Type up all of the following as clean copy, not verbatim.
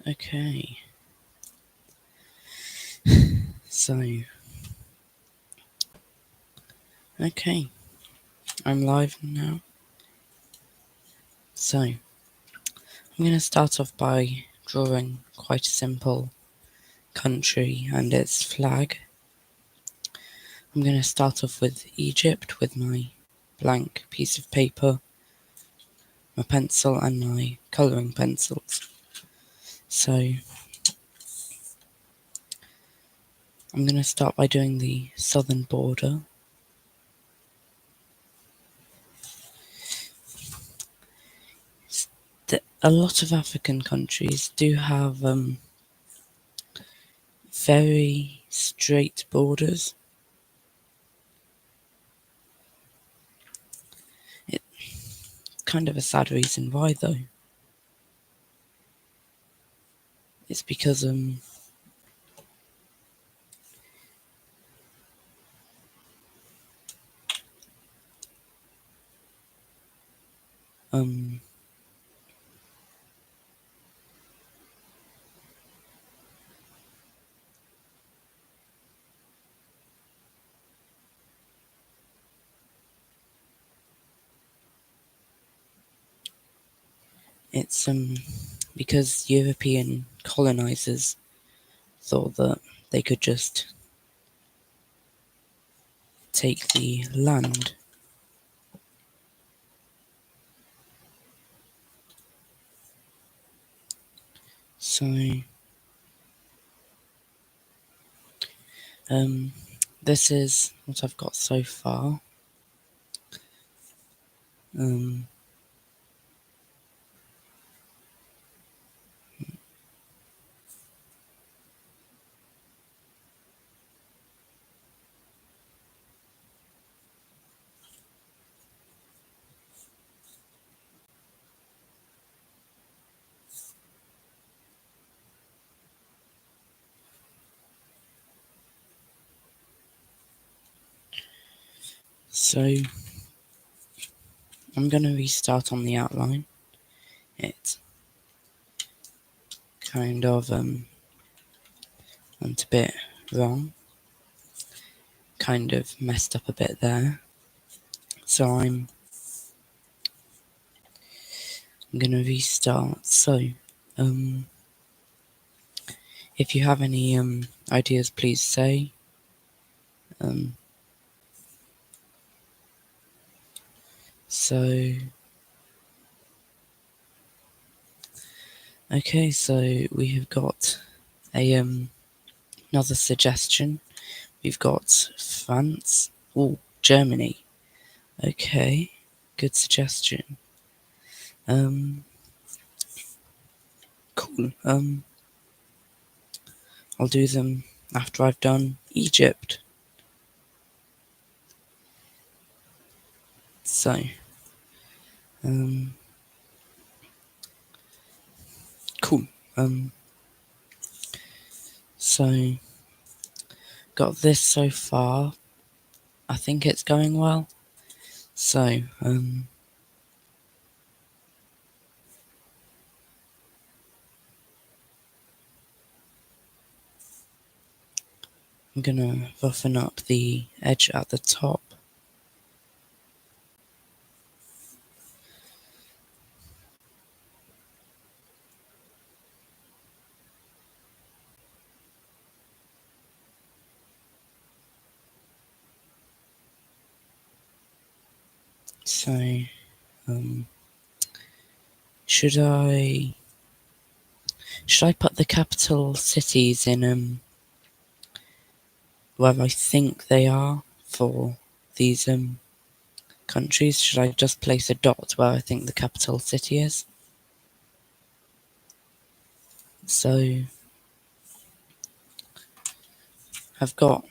Okay. So, okay, I'm live now. So, I'm going to start off by drawing quite a simple country and its flag. I'm going to start off with Egypt with my blank piece of paper, my pencil and my colouring pencils. So, I'm going to start by doing the southern border. A lot of African countries do have very straight borders. It's kind of a sad reason why, though. It's because it's because European colonizers thought that they could just take the land. So, this is what I've got so far. Um, so, I'm going to restart on the outline. It kind of went a bit wrong. Kind of messed up a bit there. So I'm going to restart. So, if you have any ideas, please say. So, okay, so we have got a another suggestion. We've got France. Oh, Germany. Okay, good suggestion. Cool. I'll do them after I've done Egypt. So, cool. So, got this so far. I think it's going well. So, I'm gonna roughen up the edge at the top. So, should I put the capital cities in where I think they are for these countries? Should I just place a dot where I think the capital city is? So, I've got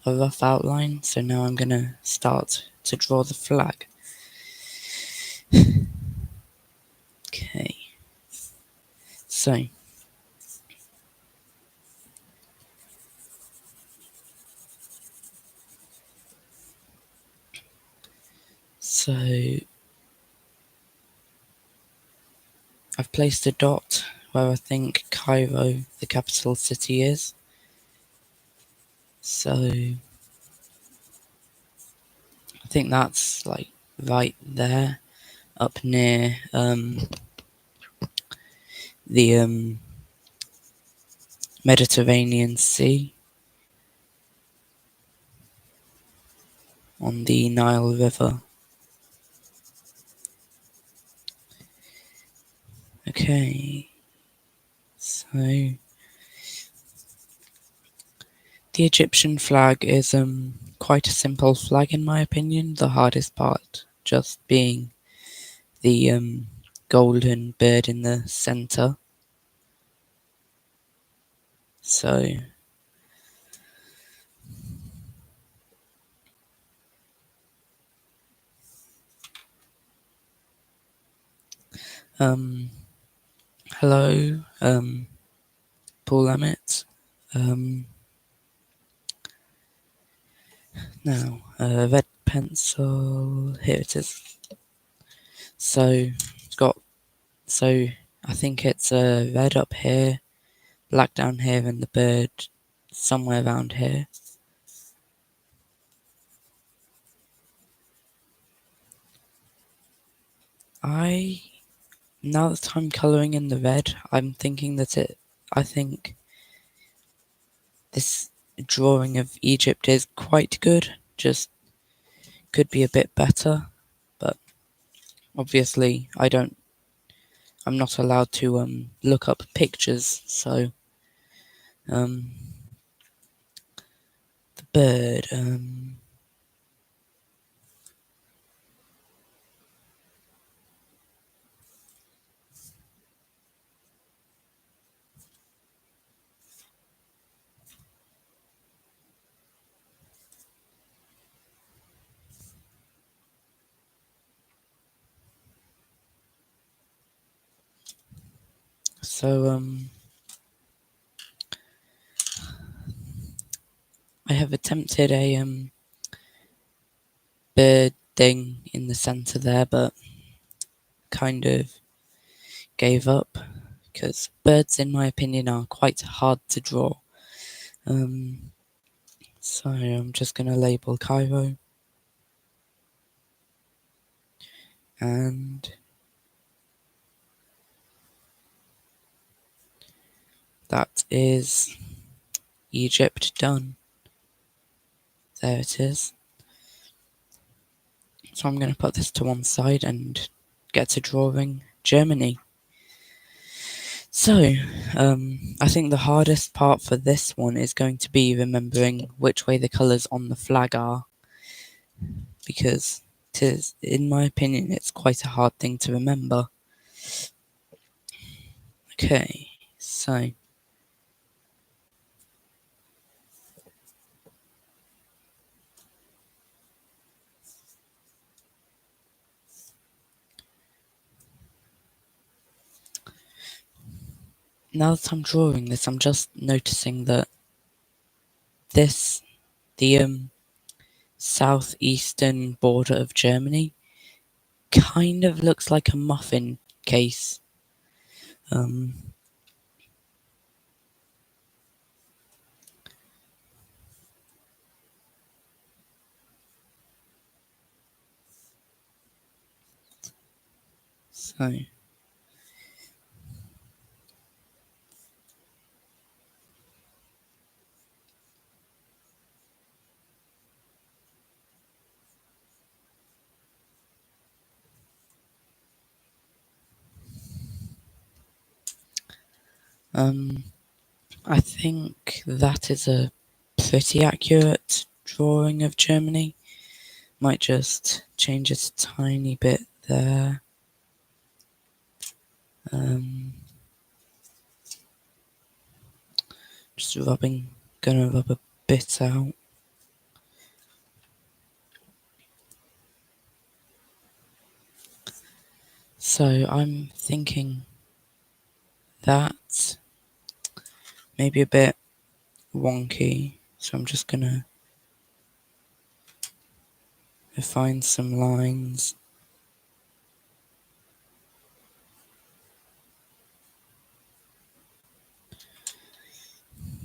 a rough outline, so now I'm gonna start to draw the flag. Okay. So, I've placed a dot where I think Cairo, the capital city, is. So I think that's like right there, up near the Mediterranean Sea on the Nile River. Okay, so the Egyptian flag is quite a simple flag in my opinion. The hardest part just being the golden bird in the center. So hello, Paul Emmett. Now, red pencil. Here it is. So it's got. So I think it's red up here, black down here, and the bird somewhere around here. Now that I'm colouring in the red, I'm thinking that I think this drawing of Egypt is quite good. Just could be a bit better, but obviously I'm not allowed to look up pictures, so the bird so I have attempted a bird thing in the center there, but kind of gave up because birds, in my opinion, are quite hard to draw. So I'm just gonna label Cairo, and that is Egypt done. There it is. So I'm going to put this to one side and get to drawing Germany. So, I think the hardest part for this one is going to be remembering which way the colours on the flag are, because in my opinion, it's quite a hard thing to remember. Okay, so now that I'm drawing this, I'm just noticing that the southeastern border of Germany kind of looks like a muffin case. So I think that is a pretty accurate drawing of Germany. Might just change it a tiny bit there. Just gonna rub a bit out. So I'm thinking that maybe a bit wonky. So I'm just gonna refine some lines.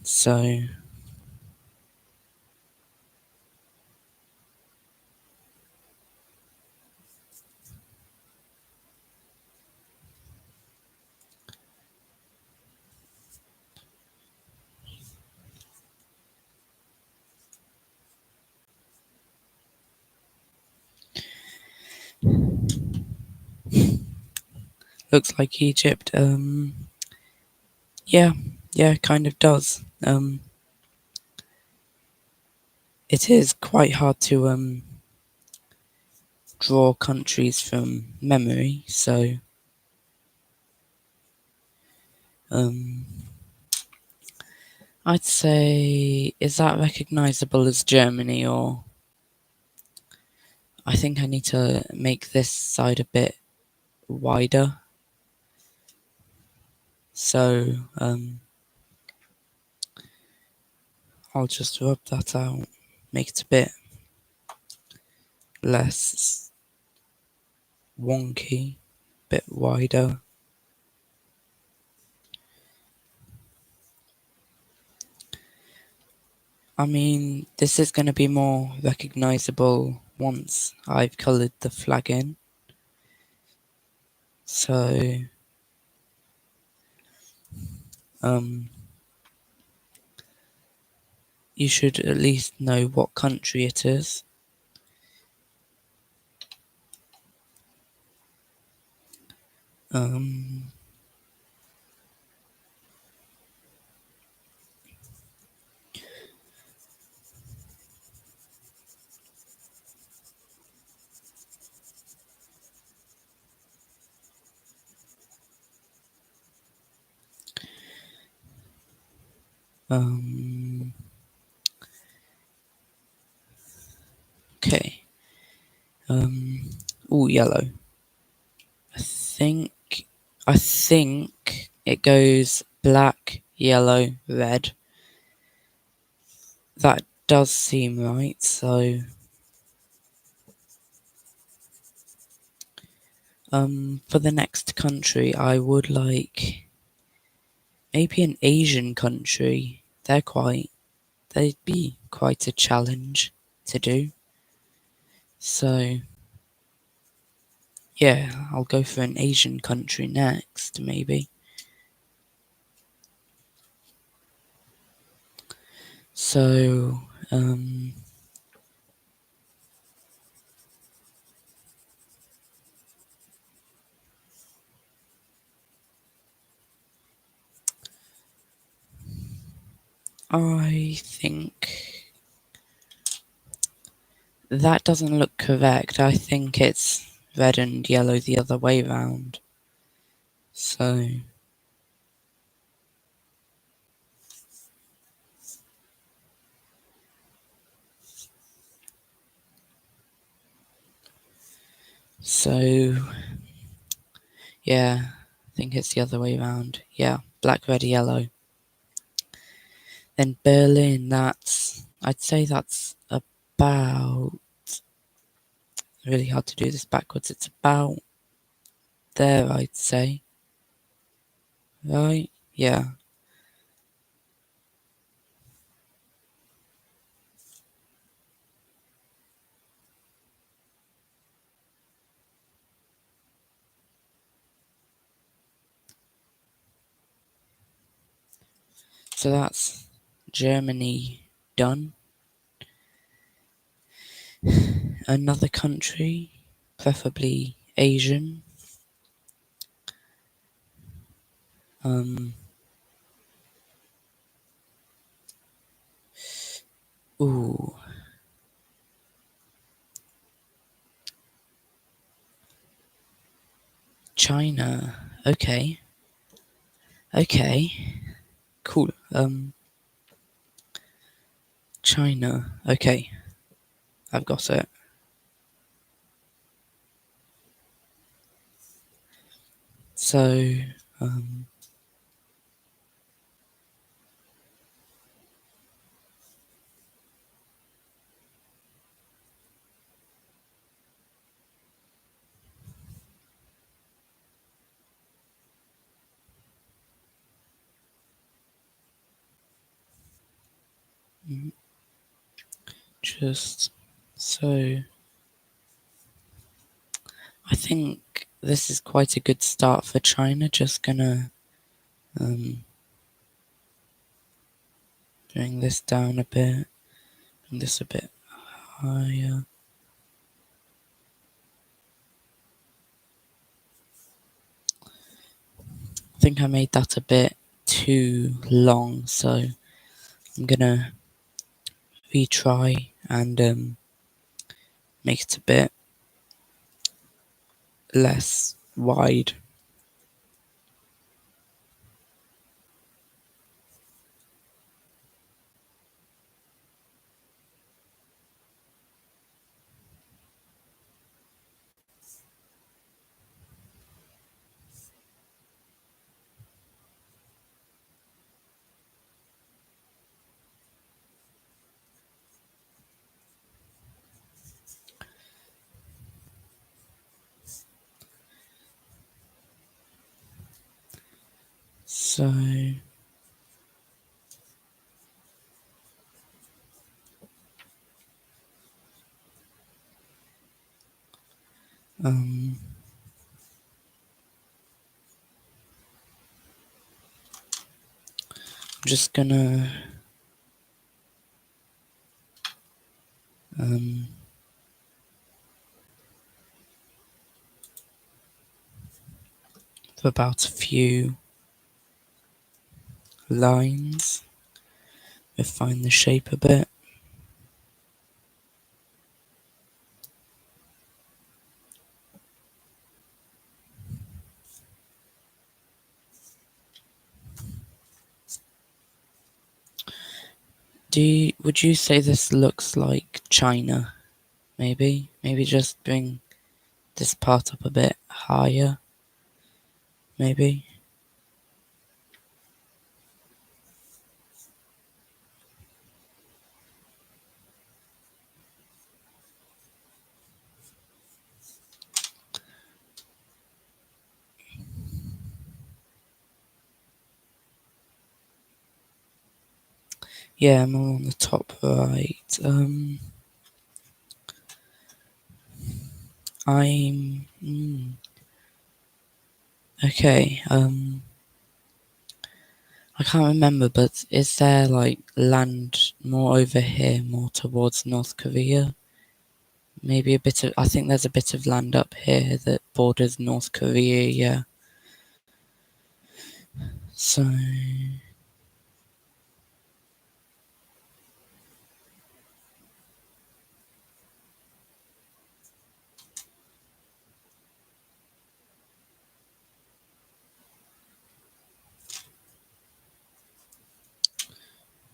So looks like Egypt. Yeah, kind of does. It is quite hard to draw countries from memory, so um, I'd say, is that recognizable as Germany, or I think I need to make this side a bit wider. So I'll just rub that out, make it a bit less wonky, bit wider. I mean, this is going to be more recognizable once I've coloured the flag in. So, you should at least know what country it is. Um, um, okay. Yellow. I think it goes black, yellow, red. That does seem right, so for the next country I would like maybe an Asian country. They'd be quite a challenge to do. So yeah, I'll go for an Asian country next, maybe. So, I think that doesn't look correct. I think it's red and yellow the other way round. So, so yeah, I think it's the other way round. Yeah, black, red, yellow. Then Berlin, I'd say that's about, really hard to do this backwards. It's about there, I'd say. Right? Yeah. So that's Germany done. Another country, preferably Asian. Um, ooh, China. Okay. Okay. Cool. China. Okay. I've got it. So, um, Just so I think this is quite a good start for China. Just gonna bring this down a bit, bring this a bit higher. I think I made that a bit too long, so I'm gonna retry and make it a bit less wide. So I'm just gonna for about a few lines, refine the shape a bit. Would you say this looks like China? Maybe just bring this part up a bit higher. Maybe. Yeah, more on the top right. I'm okay. I can't remember, but is there like land more over here, more towards North Korea? Maybe a bit of. I think there's a bit of land up here that borders North Korea. Yeah. So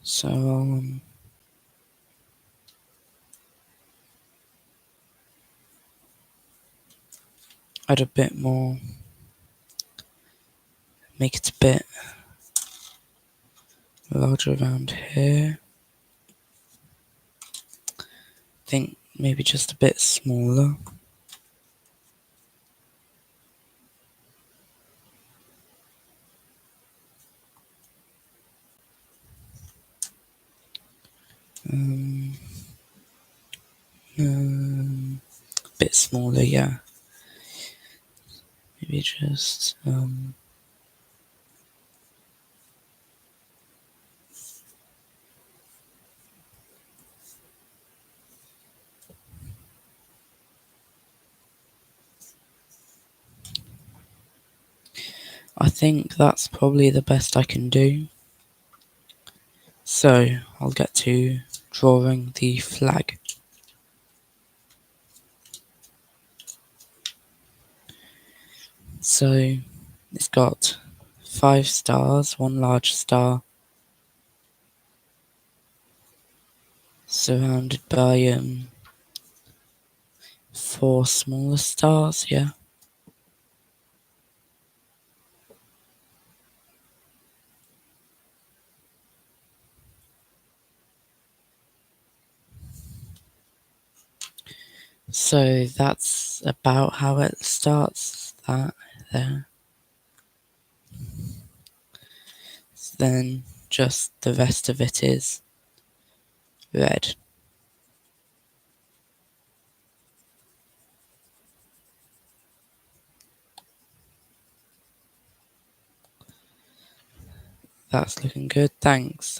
so add a bit more. Make it a bit larger around here. Think maybe just a bit smaller. Bit smaller, yeah. Maybe just I think that's probably the best I can do. So I'll get to drawing the flag. So it's got 5 stars, one large star, surrounded by 4 smaller stars, yeah. So that's about how it starts, that there. Then just the rest of it is red. That's looking good. Thanks.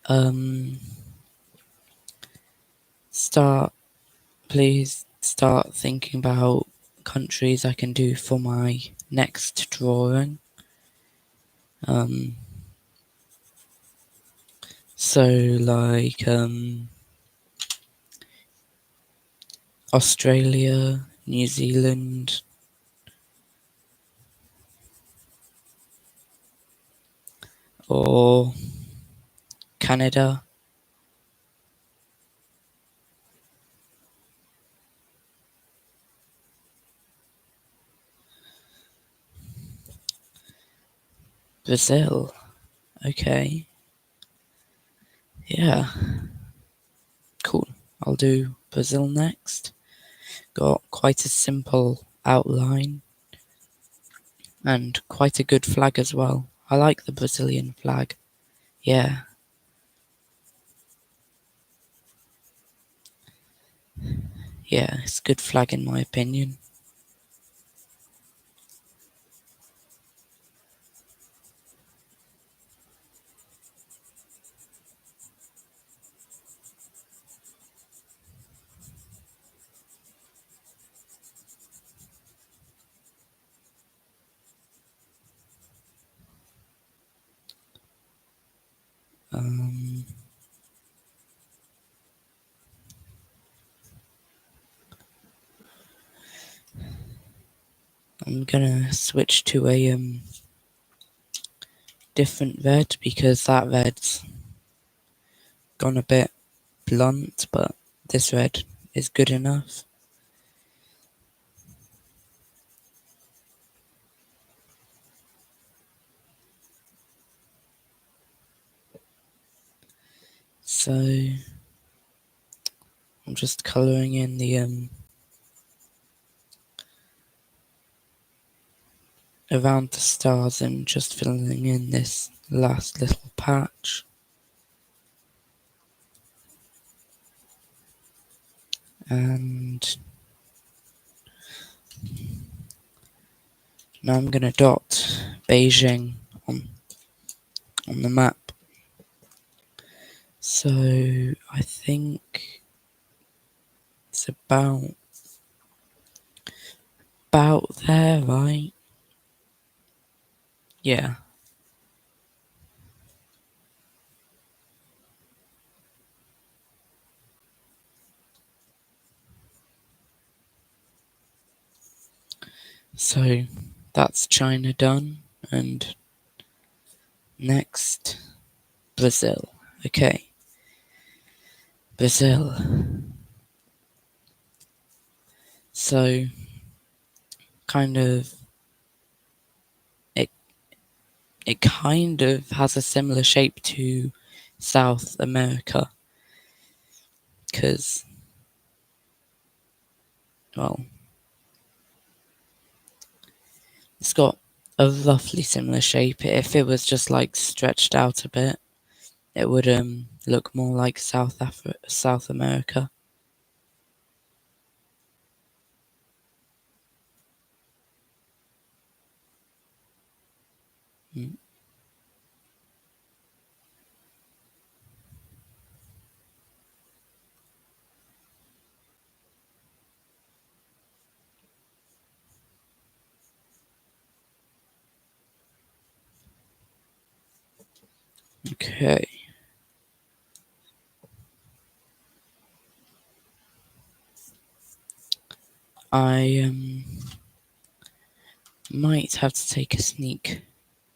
Um, please start thinking about countries I can do for my next drawing. So like Australia, New Zealand, or Canada. Brazil. Okay. Yeah. Cool. I'll do Brazil next. Got quite a simple outline and quite a good flag as well. I like the Brazilian flag. Yeah. Yeah, it's a good flag in my opinion. Um, I'm gonna switch to a different red because that red's gone a bit blunt, but this red is good enough. So I'm just colouring in the around the stars and just filling in this last little patch. And now I'm gonna dot Beijing on the map. So I think it's about there, right? Yeah. So that's China done, and next Brazil. Okay. Brazil. So kind of it it kind of has a similar shape to South America because, well, it's got a roughly similar shape. If it was just like stretched out a bit, it would look more like South America. Mm. Okay. I might have to take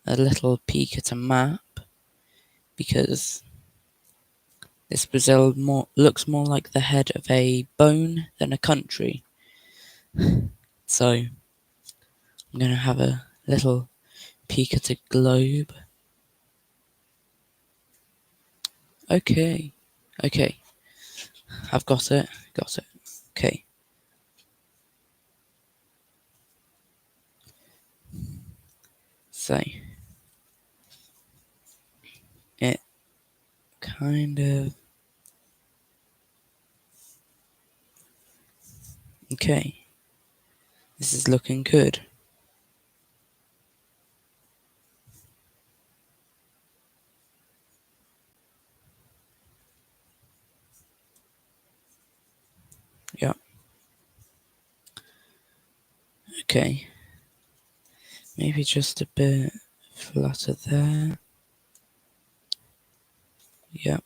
a little peek at a map because this Brazil looks more like the head of a bone than a country. So I'm gonna have a little peek at a globe. Okay, okay, I've got it. Okay. So it kind of okay. This is looking good. Yeah. Okay. Maybe just a bit flatter there. Yeah.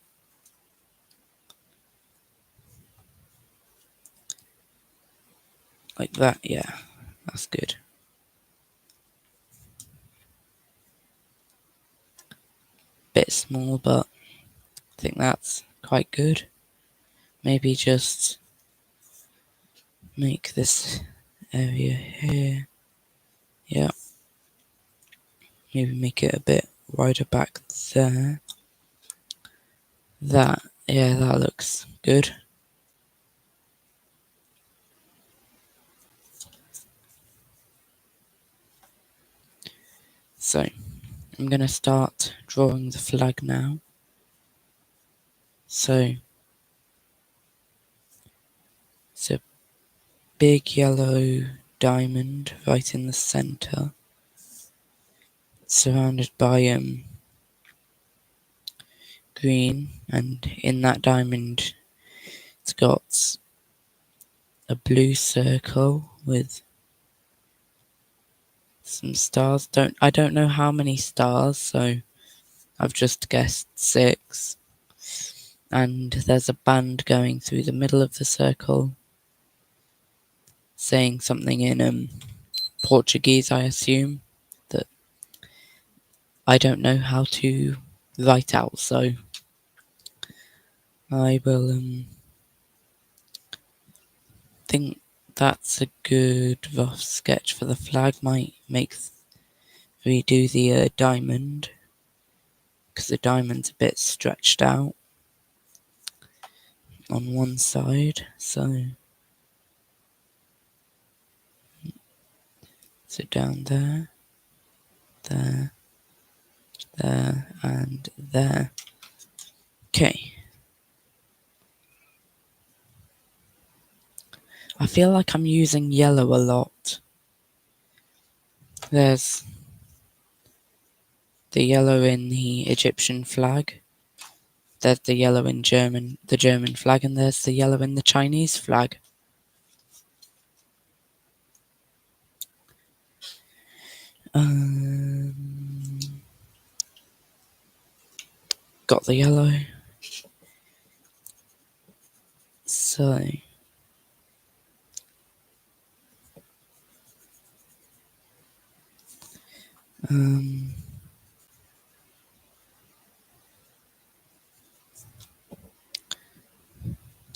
Like that. Yeah. That's good. Bit small, but I think that's quite good. Maybe just make this area here. Yeah. Maybe make it a bit wider back there. Yeah, that looks good. So, I'm going to start drawing the flag now. So, it's a big yellow diamond right in the center, surrounded by green, and in that diamond it's got a blue circle with some stars. I don't know how many stars, so I've just guessed 6. And there's a band going through the middle of the circle, saying something in Portuguese, I assume, that I don't know how to write out, so I will think that's a good rough sketch for the flag. Might make redo the diamond, because the diamond's a bit stretched out on one side, so down there, there, there, and there. Okay. I feel like I'm using yellow a lot. There's the yellow in the Egyptian flag. There's the yellow in the German flag, and there's the yellow in the Chinese flag. Got the yellow. So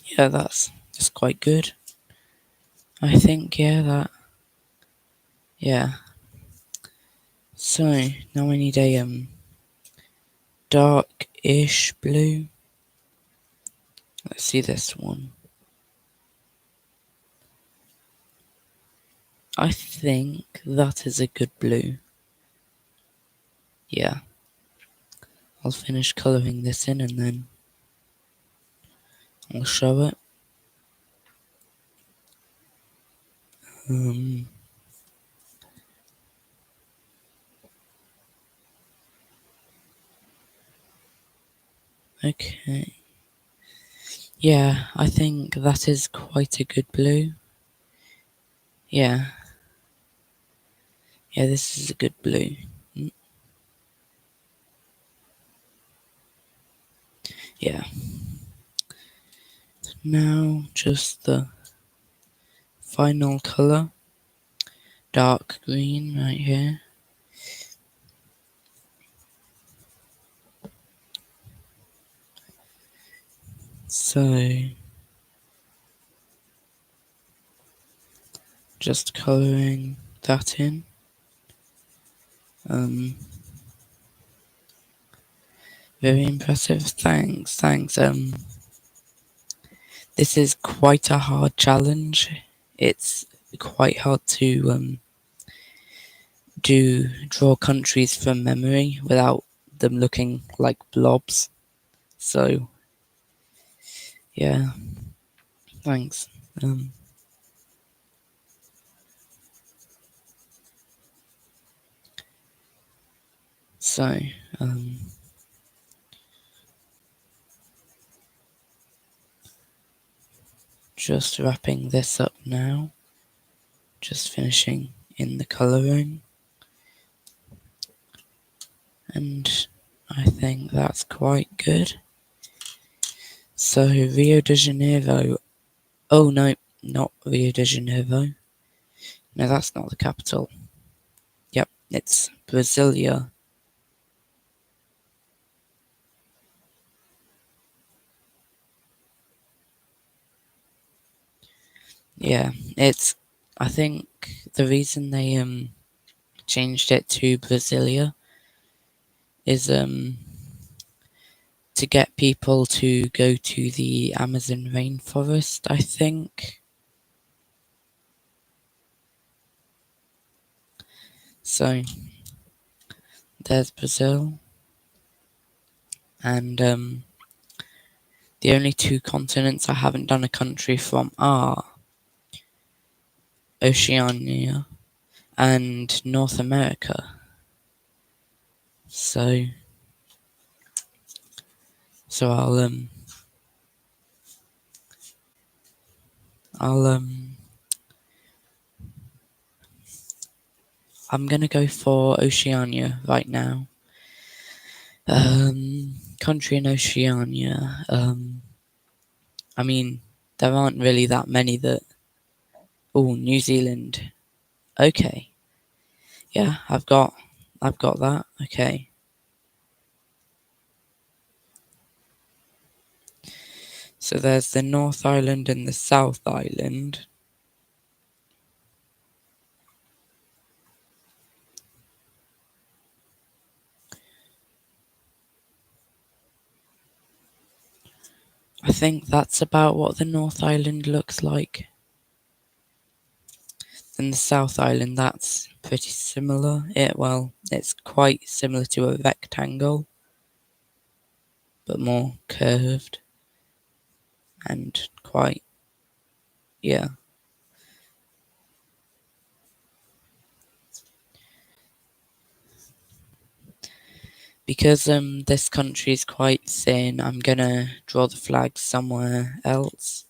yeah, that's quite good. I think, yeah. So now I need a dark-ish blue. Let's see this one. I think that is a good blue. Yeah. I'll finish colouring this in and then I'll show it. Okay. Yeah, I think that is quite a good blue. Yeah. Yeah, this is a good blue. Yeah. Now just the final colour. Dark green right here. So just colouring that in. Very impressive. Thanks. This is quite a hard challenge. It's quite hard to draw countries from memory without them looking like blobs. So, yeah, thanks. So, just wrapping this up now. Just finishing in the colouring. And I think that's quite good. So, Rio de Janeiro. Oh no, not Rio de Janeiro. No, that's not the capital. Yep, it's Brasilia. Yeah, I think the reason they changed it to Brasilia is to get people to go to the Amazon rainforest, I think. So there's Brazil, and the only two continents I haven't done a country from are Oceania and North America. So I'll I'm gonna go for Oceania right now. Country in Oceania. I mean, there aren't really that many that. Oh, New Zealand. Okay. Yeah, I've got that. Okay. So there's the North Island and the South Island. I think that's about what the North Island looks like. And the South Island, that's pretty similar. It's quite similar to a rectangle, but more curved and quite, yeah. Because this country is quite thin, I'm gonna draw the flag somewhere else.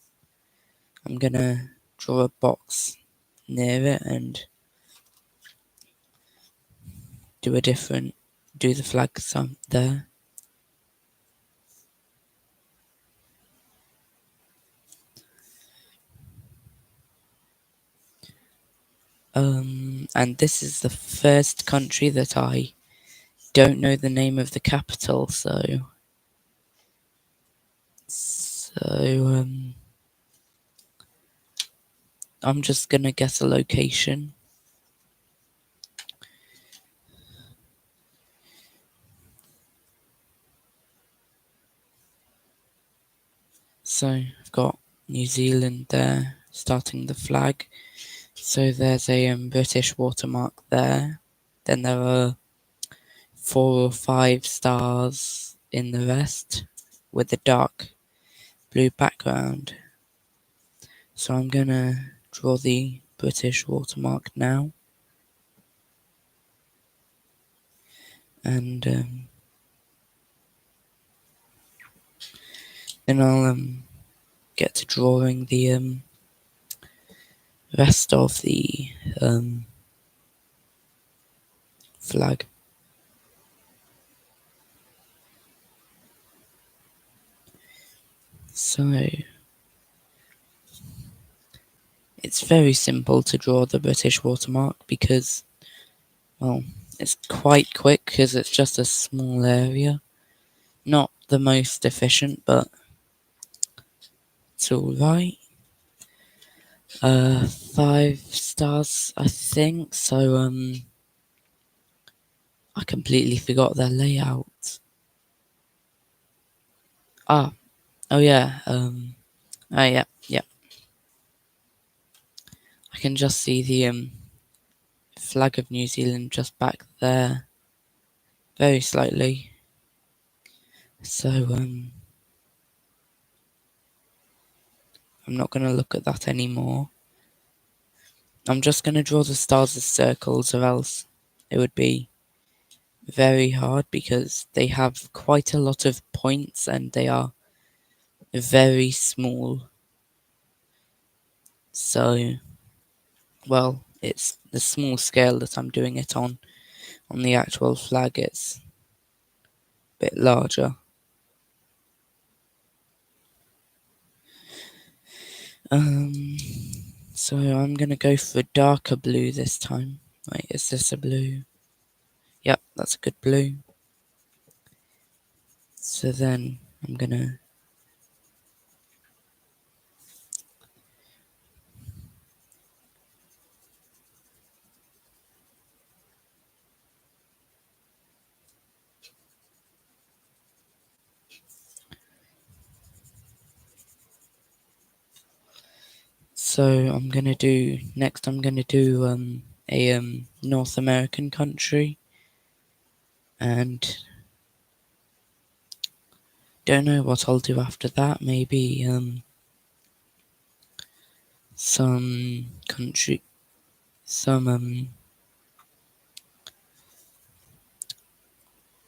I'm gonna draw a box near it and do the flag some there. And this is the first country that I don't know the name of the capital, so I'm just gonna guess a location. So I've got New Zealand there, starting the flag. So there's a British watermark there. Then there are 4 or 5 stars in the rest with a dark blue background. So I'm gonna draw the British watermark now. And then I'll get to drawing the rest of the flag. So it's very simple to draw the British watermark because, well, it's quite quick because it's just a small area. Not the most efficient, but it's alright. 5 stars, I think. So I completely forgot their layout. Oh yeah. Yeah. I can just see the flag of New Zealand just back there, very slightly. So I'm not going to look at that anymore. I'm just going to draw the stars as circles, or else it would be very hard because they have quite a lot of points and they are very small. So, well, it's the small scale that I'm doing it on. On the actual flag, it's a bit larger. So I'm gonna go for darker blue this time. Wait, is this a blue? Yep, that's a good blue. So then I'm gonna I'm gonna do next. I'm gonna do a North American country, and don't know what I'll do after that. Maybe some country, some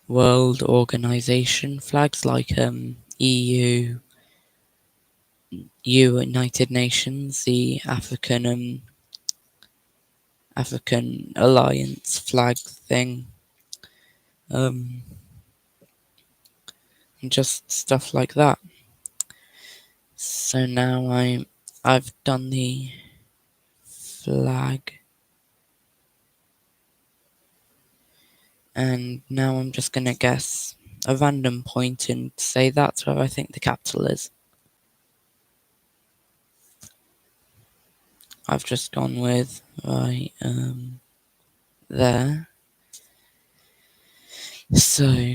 world organization flags like EU, United Nations, the African Alliance flag thing, um, and just stuff like that. So now I've done the flag, and now I'm just gonna guess a random point and say that's where I think the capital is. I've just gone with right there. So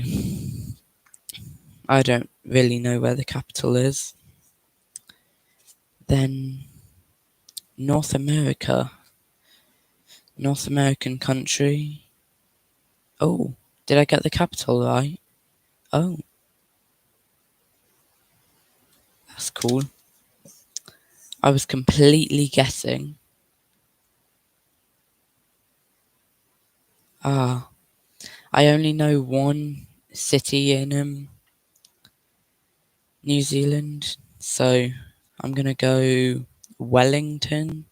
I don't really know where the capital is. Then North America. North American country. Oh, did I get the capital right? Oh, that's cool. I was completely guessing. Ah, I only know one city in New Zealand, so I'm gonna go Wellington.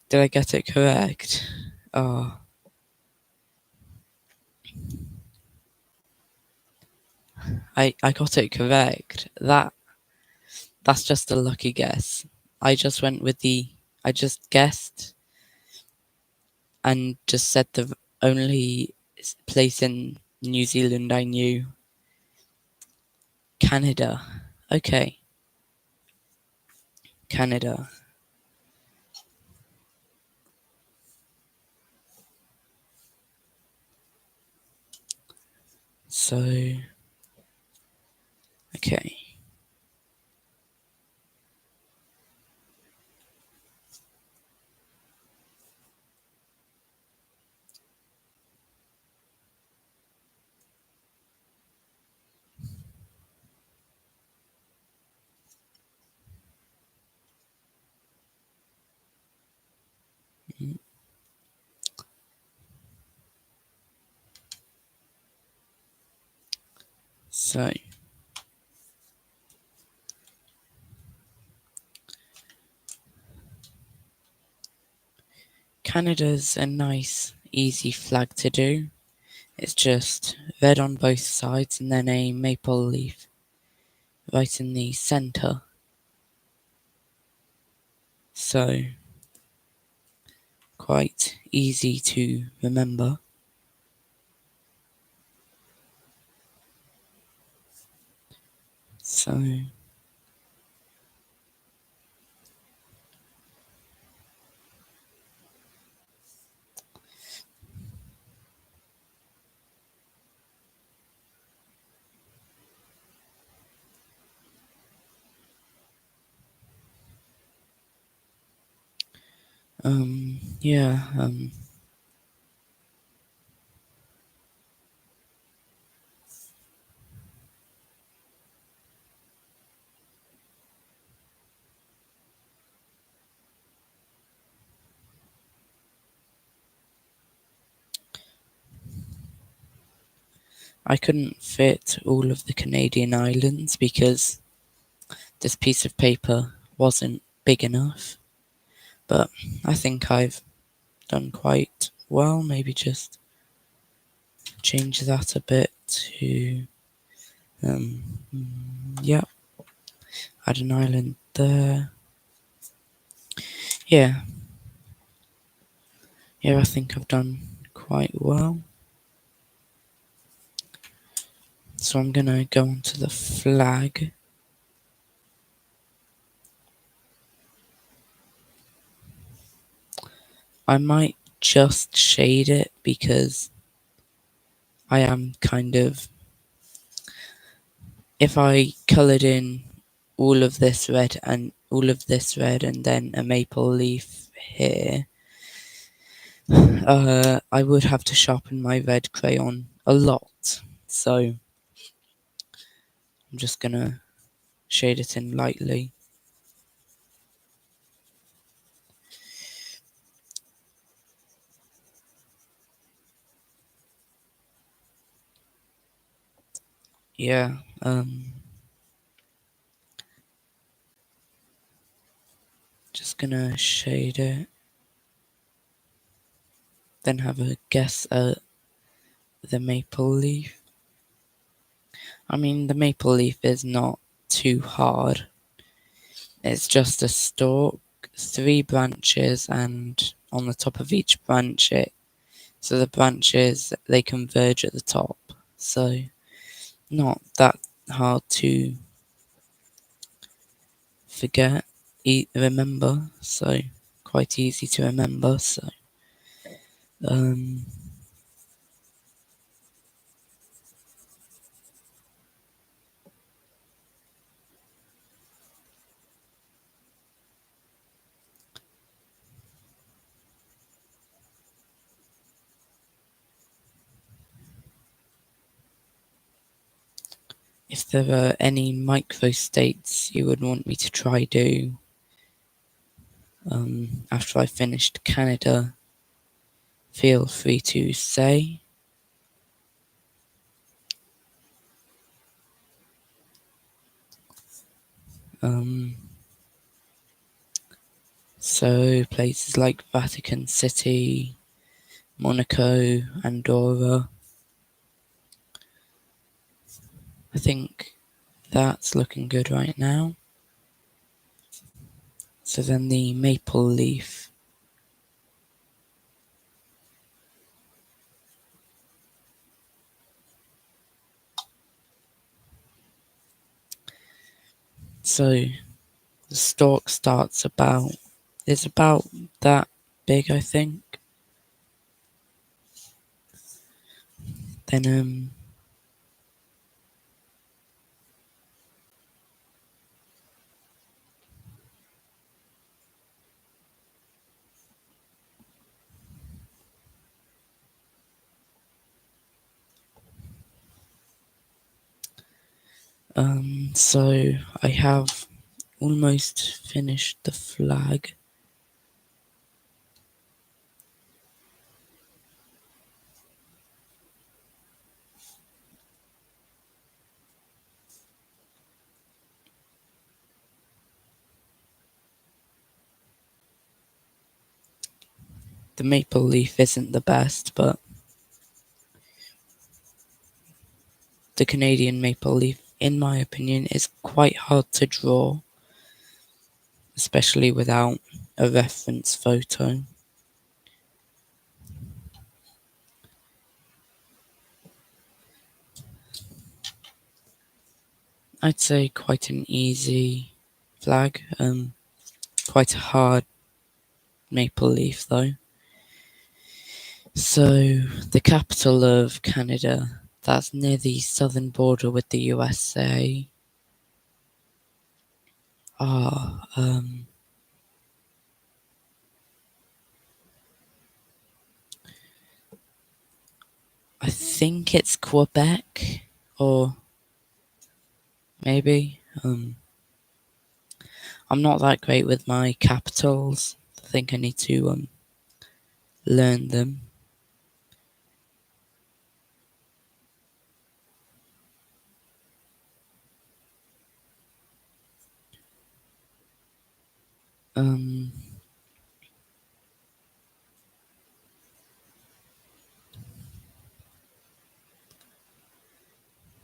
Did I get it correct? Oh, I got it correct. That's just a lucky guess. I just went with I just guessed and just said the only place in New Zealand I knew. Canada. Okay, Canada. So, okay. So, Canada's a nice, easy flag to do. It's just red on both sides and then a maple leaf right in the center. So, quite easy to remember. So, Yeah, I couldn't fit all of the Canadian islands because this piece of paper wasn't big enough. But I think I've done quite well. Maybe just change that a bit to, um, yeah, add an island there. Yeah, yeah, I think I've done quite well. So I'm gonna go onto the flag. I might just shade it because I am kind of, if I coloured in all of this red and all of this red and then a maple leaf here, I would have to sharpen my red crayon a lot. So I'm just gonna shade it in lightly. Yeah, just gonna shade it. Then have a guess at the maple leaf. I mean, the maple leaf is not too hard. It's just a stalk, 3 branches, and on the top of each branch, so the branches they converge at the top. So not that hard to forget, remember. So quite easy to remember. So um, if there are any microstates you would want me to try do after I finished Canada, feel free to say. Um, so places like Vatican City, Monaco, Andorra. I think that's looking good right now. So then the maple leaf. So the stalk starts about, it's about that big, I think. Then so I have almost finished the flag. The maple leaf isn't the best, but the Canadian maple leaf, in my opinion, is quite hard to draw, especially without a reference photo. I'd say quite an easy flag, quite a hard maple leaf though. So, the capital of Canada, that's near the southern border with the USA. Ah, think it's Quebec, or maybe. I'm not that great with my capitals. I think I need to learn them.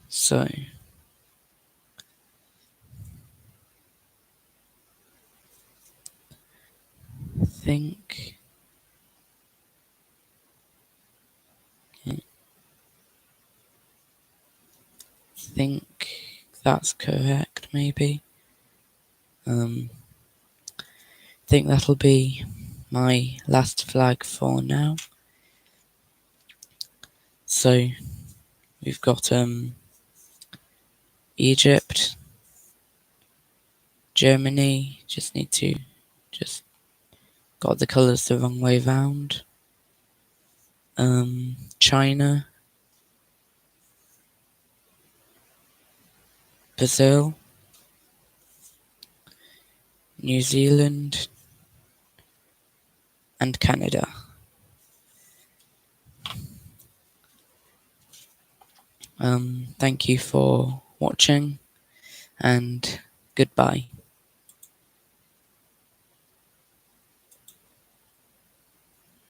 So think think that's correct, maybe. Think that'll be my last flag for now. So we've got Egypt, Germany, just got the colours the wrong way round. China, Brazil, New Zealand, and Canada. Thank you for watching, and goodbye.